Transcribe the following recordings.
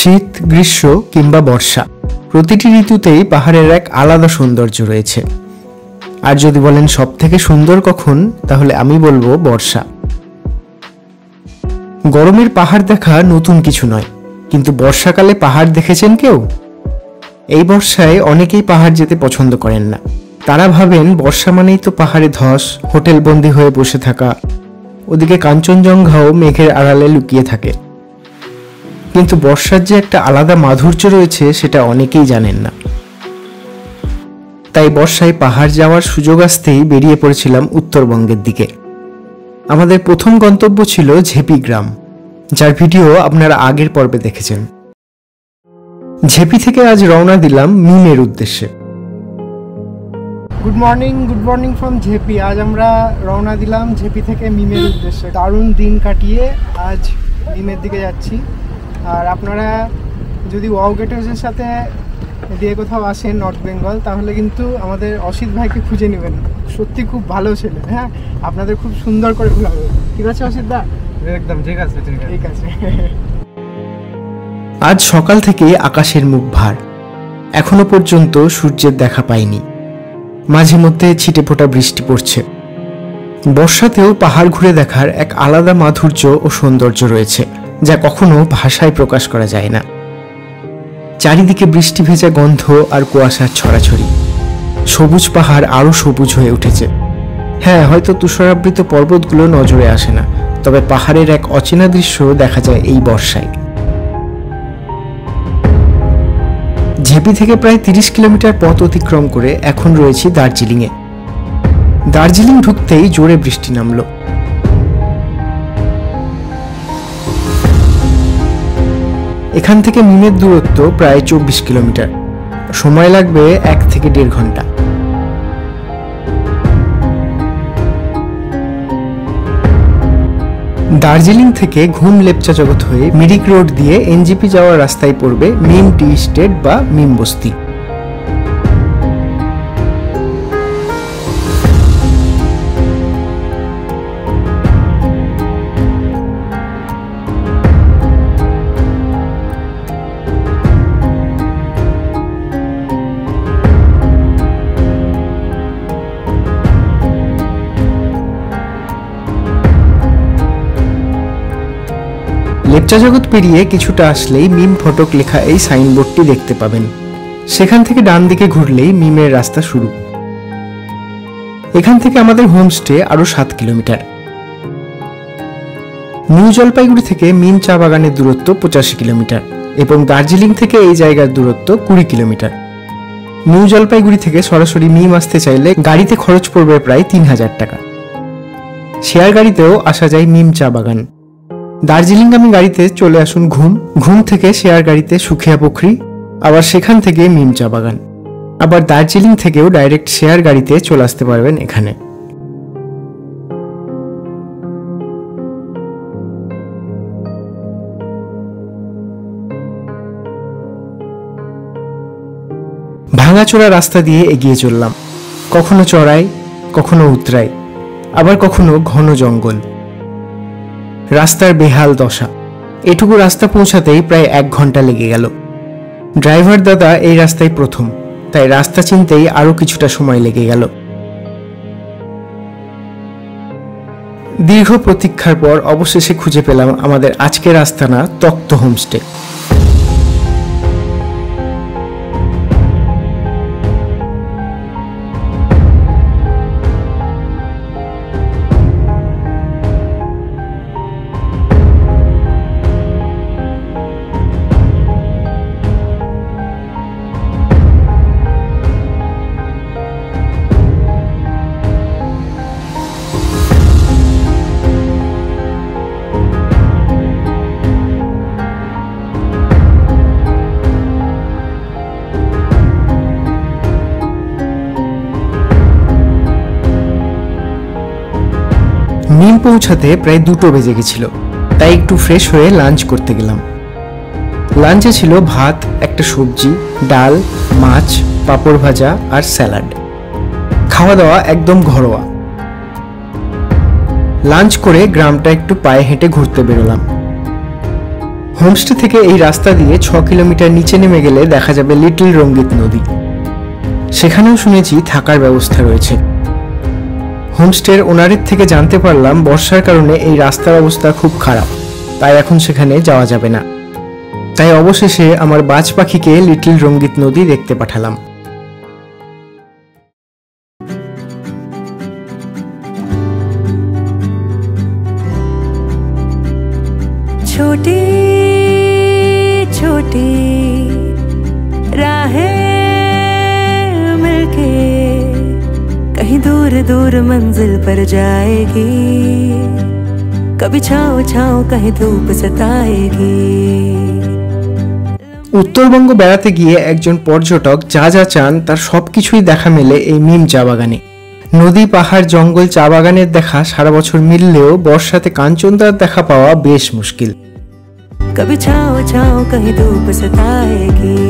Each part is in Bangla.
শীত, গ্রীষ্ম কিংবা বর্ষা, প্রতিটি ঋতুতেই পাহাড়ের এক আলাদা সৌন্দর্য রয়েছে। আর যদি বলেন সব থেকে সুন্দর কখন, তাহলে আমি বলবো বর্ষা। গরমের পাহাড় দেখা নতুন কিছু নয়, কিন্তু বর্ষাকালে পাহাড় দেখেছেন কেউ? এই বর্ষায় অনেকেই পাহাড় যেতে পছন্দ করেন না। তারা ভাবেন বর্ষা মানেই তো পাহাড়ে ধস, হোটেলবন্দি হয়ে বসে থাকা, ওদিকে কাঞ্চনজঙ্ঘাও মেঘের আড়ালে লুকিয়ে থাকে। কিন্তু বর্ষার যে একটা আলাদা মাধুর্য রয়েছে সেটা অনেকেই জানেন না। তাই বর্ষায় পাহাড় যাওয়ার সুযোগ আসতেই বেরিয়ে পড়েছিলাম উত্তরবঙ্গের দিকে। আমাদের প্রথম গন্তব্য ছিল ঝেপি গ্রাম, যার ভিডিও আপনারা আগের পর্বে দেখেছেন। ঝেপি থেকে আজ রওনা দিলাম মিমের উদ্দেশ্যে। গুড মর্নিং ফ্রম ঝেপি। আজ আমরা রওনা দিলাম ঝেপি থেকে মিমের উদ্দেশ্যে। দারুণ দিন কাটিয়ে আজ মিমের দিকে যাচ্ছি। আর আপনারা যদি ওয়াও গেটার্সের সাথে দিয়ে কোথাও আসেন নর্থ বেঙ্গল, তাহলে কিন্তু আমাদের অসিত ভাইকে খুঁজে নেবেন। সত্যি খুব ভালো ছেলে। হ্যাঁ, আপনাদের খুব সুন্দর করে ঘুরাবে। ঠিক আছে অসিত দা? একদম ঠিক আছে। আজ সকাল থেকে আকাশের মুখ ভার, এখনো পর্যন্ত সূর্যের দেখা পাইনি। মাঝে মধ্যে ছিটে ফোটা বৃষ্টি পড়ছে। বর্ষাতেও পাহাড় ঘুরে দেখার এক আলাদা মাধুর্য ও সৌন্দর্য রয়েছে, যা কখনো ভাষায় প্রকাশ করা যায় না। চারিদিকে বৃষ্টি ভেজা গন্ধ আর কুয়াশার ছড়াছড়ি। সবুজ পাহাড় আরো সবুজ হয়ে উঠেছে। হ্যাঁ, হয়তো তুষারাবৃত পর্বতগুলো নজরে আসে না, তবে পাহাড়ের এক অচেনা দৃশ্য দেখা যায় এই বর্ষায়। ঝেপি থেকে প্রায় 30 কিলোমিটার পথ অতিক্রম করে এখন রয়েছি দার্জিলিংয়ে। দার্জিলিং ঢুকতেই জোরে বৃষ্টি নামলো। এখান থেকে মিমের দূরত্ব প্রায় 24 কিলোমিটার, সময় লাগবে 1 থেকে 1.5 ঘন্টা। দার্জিলিং থেকে ঘুম লেপচা জগৎ হয়ে মিরিক রোড দিয়ে এনজিপি যাওয়ার রাস্তায় পড়বে মিম টি স্টেট বা মিম বস্তি। লেপচা জগৎ পেরিয়ে কিছুটা আসলেই মিম ফটক লেখা এই সাইনবোর্ডটি দেখতে পাবেন। সেখান থেকে ডান দিকে ঘুরলেই মিমের রাস্তা শুরু। এখান থেকে আমাদের হোমস্টে আরো 7 কিলোমিটার। নিউ জলপাইগুড়ি থেকে মিম চা বাগানের দূরত্ব 85 কিলোমিটার এবং দার্জিলিং থেকে এই জায়গার দূরত্ব 20 কিলোমিটার। নিউ জলপাইগুড়ি থেকে সরাসরি মিম আসতে চাইলে গাড়িতে খরচ পড়বে প্রায় 3000 টাকা। শেয়ার গাড়িতেও আসা যায় মিম চা বাগান। দার্জিলিংগামী গাড়িতে চলে আসুন ঘুম থেকে শেয়ার গাড়িতে সুখিয়া পুখরি, আবার সেখান থেকে মিম চা বাগান। আবার দার্জিলিং থেকেও ডাইরেক্ট শেয়ার গাড়িতে চলে আসতে পারবেন এখানে। ভাঙাচোরা রাস্তা দিয়ে এগিয়ে চললাম। কখনো চড়াই, কখনো উতরাই, আবার কখনো ঘন জঙ্গল। রাস্তার বেহাল দশা। এটুকু রাস্তা পৌঁছাতেই প্রায় 1 ঘন্টা লেগে গেল। ড্রাইভার দাদা এই রাস্তায় প্রথম, তাই রাস্তা চিনতেই আরো কিছুটা সময় লেগে গেল। দীর্ঘ প্রতীক্ষার পর অবশেষে খুঁজে পেলাম আমাদের আজকের আস্তানা তক্ত হোমস্টে। মিম পৌঁছাতে প্রায় 2টো বেজে গেছিল, তাই একটু ফ্রেশ হয়ে লাঞ্চ করতে গেলাম। লাঞ্চে ছিল ভাত, একটা সবজি, ডাল, মাছ, পাঁপড় ভাজা আর স্যালাড। খাওয়া দাওয়া একদম ঘরোয়া। লাঞ্চ করে গ্রামটা একটু পায়ে হেঁটে ঘুরতে বেরোলাম। হোমস্টে থেকে এই রাস্তা দিয়ে 6 কিলোমিটার নিচে নেমে গেলে দেখা যাবে লিটল রঙ্গিত নদী। সেখানেও শুনেছি থাকার ব্যবস্থা রয়েছে। হোমস্টের ওনারের থেকে জানতে পারলাম বর্ষার কারণে এই রাস্তার অবস্থা খুব খারাপ, তাই এখন সেখানে যাওয়া যাবে না। তাই অবশেষে আমার বাজ পাখিকে লিটল রঙ্গিত নদী দেখতে পাঠালাম। छोटी छोटी राहें मिलके कहीं दूर दूर मंजिल पर जाएगी, कभी छाँव छाँव कहीं धूप सताएगी। উত্তরবঙ্গ বেড়াতে গিয়ে একজন পর্যটক যা যা চান তার সবকিছুই দেখা মেলে এই মিম চা বাগানে। নদী, পাহাড়, জঙ্গল, চা বাগানের দেখা সারা বছর মিললেও বর্ষাতে কাঞ্চনদার দেখা পাওয়া বেশ মুশকিল। कभी छाँव छाँव कहीं धूप सताएगी,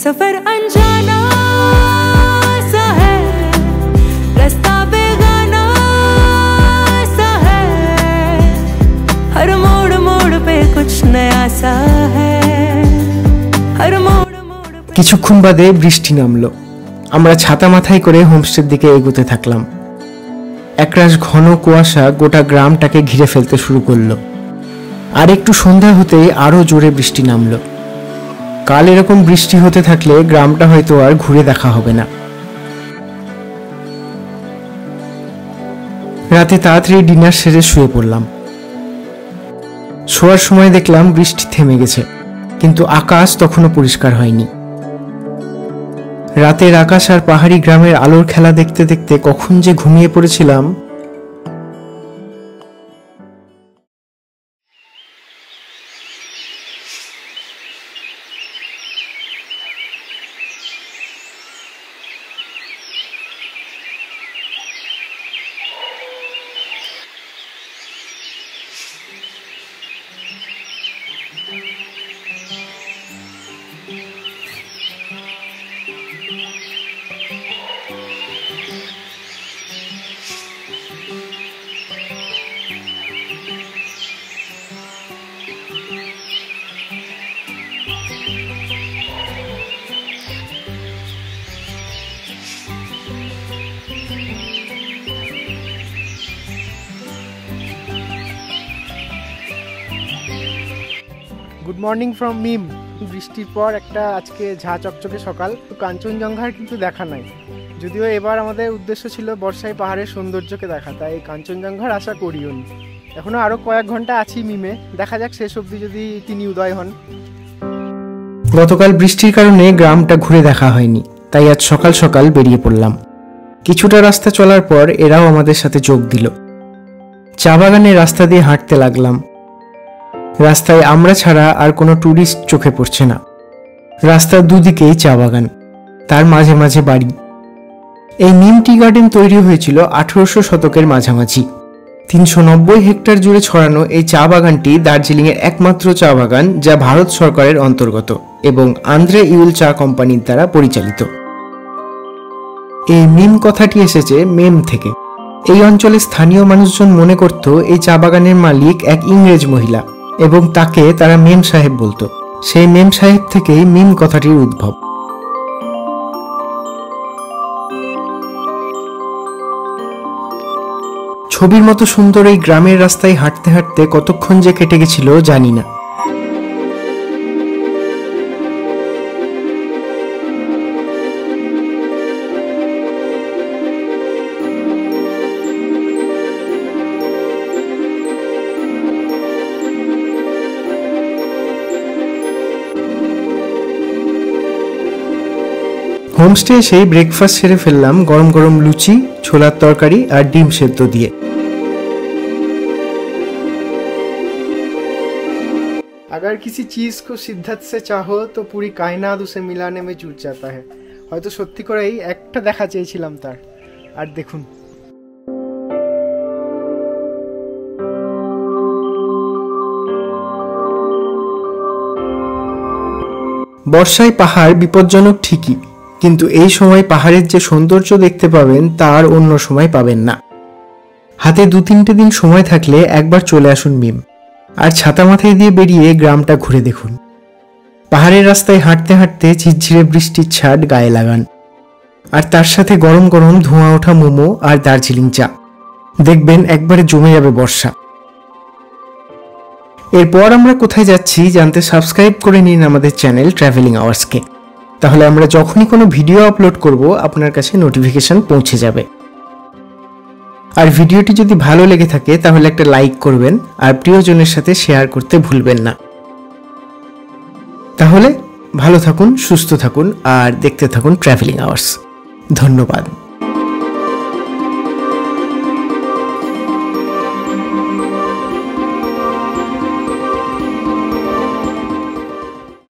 सफर अनजाना सा है, रास्ता बेगाना सा है, हर मोड़ मोड़ पे कुछ नया सा है, हर मोड़ मोड़ पे। কিছুক্ষণ বাদে বৃষ্টি নামলো। আমরা ছাতা মাথায় করে হোমস্টের দিকে এগোতে থাকলাম। একরাশ ঘন কুয়াশা গোটা গ্রামটাকে ঘিরে ফেলতে শুরু করলো। আর একটু সন্ধ্যা হতেই আরো জোরে বৃষ্টি নামলো। কাল এরকম বৃষ্টি হতে থাকলে গ্রামটা হয়তো আর ঘুরে দেখা হবে না। রাতে তাড়াতাড়ি ডিনার সেরে শুয়ে পড়লাম। শোয়ার সময় দেখলাম বৃষ্টি থেমে গেছে, কিন্তু আকাশ তখনও পরিষ্কার হয়নি। রাতের আকাশ আর পাহাড়ি গ্রামের আলোর খেলা দেখতে দেখতে কখন যে ঘুমিয়ে পড়েছিলাম। গুড মর্নিং ফ্রম মিম। বৃষ্টির পর একটা আজকে ঝা চকচকে সকাল। কাঞ্চনজঙ্ঘার কিন্তু দেখা নাই, যদিও এবার আমাদের উদ্দেশ্য ছিল বর্ষায় পাহাড়ের সৌন্দর্যকে দেখা, তাই কাঞ্চনজঙ্ঘার আশা করিও নি। এখনো আরো কয়েক ঘন্টা আছি মিমে, দেখা যাক শেষ অবধি যদি তিনি উদয় হন। গতকাল বৃষ্টির কারণে গ্রামটা ঘুরে দেখা হয়নি, তাই আজ সকাল সকাল বেরিয়ে পড়লাম। কিছুটা রাস্তা চলার পর এরাও আমাদের সাথে যোগ দিল। চা বাগানের রাস্তা দিয়ে হাঁটতে লাগলাম। রাস্তায় আমরা ছাড়া আর কোনো টুরিস্ট চোখে পড়ছে না। রাস্তার দুদিকেই চা বাগান, তার মাঝে মাঝে বাড়ি। এই নিম টি গার্ডেন তৈরি হয়েছিল 1800 শতকের মাঝামাঝি। 390 হেক্টর জুড়ে ছড়ানো এই চা বাগানটি দার্জিলিংয়ের একমাত্র চা বাগান যা ভারত সরকারের অন্তর্গত এবং আন্দ্রে ইউল চা কোম্পানির দ্বারা পরিচালিত। এই মিম কথাটি এসেছে মেম থেকে। এই অঞ্চলে স্থানীয় মানুষজন মনে করত এই চা বাগানের মালিক এক ইংরেজ মহিলা এবং তাকে তারা মেম সাহেব বলতো। সেই মেম সাহেব থেকেই মিম কথাটির উদ্ভব। ছবির মতো সুন্দর এই গ্রামের রাস্তায় হাঁটতে হাঁটতে কতক্ষণ যে কেটে গেছিল জানি না। হোমস্টে এসেই ব্রেকফাস্ট সেরে ফেললাম গরম গরম লুচি, ছোলার তরকারি আর ডিম সেদ্ধ দিয়ে। अगर किसी चीज को शिद्दत से चाहो तो पूरी कायनात उसे मिलाने में जुट जाता है। হয়তো সত্যি করেই একটা দেখা চেয়েছিলাম তার। আর দেখুন, বর্ষায় পাহাড় বিপজ্জনক ঠিকই, কিন্তু এই সময় পাহাড়ের যে সৌন্দর্য দেখতে পাবেন তা আর অন্য সময় পাবেন না। হাতে 2-3 দিন সময় থাকলে একবার চলে আসুন মিম। আর ছাতা মাথায় দিয়ে বেরিয়ে গ্রামটা ঘুরে দেখুন। পাহাড়ের রাস্তায় হাঁটতে হাঁটতে ঝিরঝিরে বৃষ্টির ছাট গায়ে লাগান, আর তার সাথে গরম গরম ধোঁয়া ওঠা মোমো আর দার্জিলিং চা। দেখবেন একবারে জমে যাবে বর্ষা। এরপর আমরা কোথায় যাচ্ছি জানতে সাবস্ক্রাইব করে নিন আমাদের চ্যানেল ট্রাভেলিং আওয়ার্সকে। তাহলে আমরা যখনই কোনো ভিডিও আপলোড করব আপনার কাছে নোটিফিকেশন পৌঁছে যাবে। আর ভিডিওটি যদি ভালো লেগে থাকে তাহলে একটা লাইক করবেন আর প্রিয়জনের সাথে শেয়ার করতে ভুলবেন না। তাহলে ভালো থাকুন, সুস্থ থাকুন আর দেখতে থাকুন ট্রাভেলিং আওয়ার্স। ধন্যবাদ।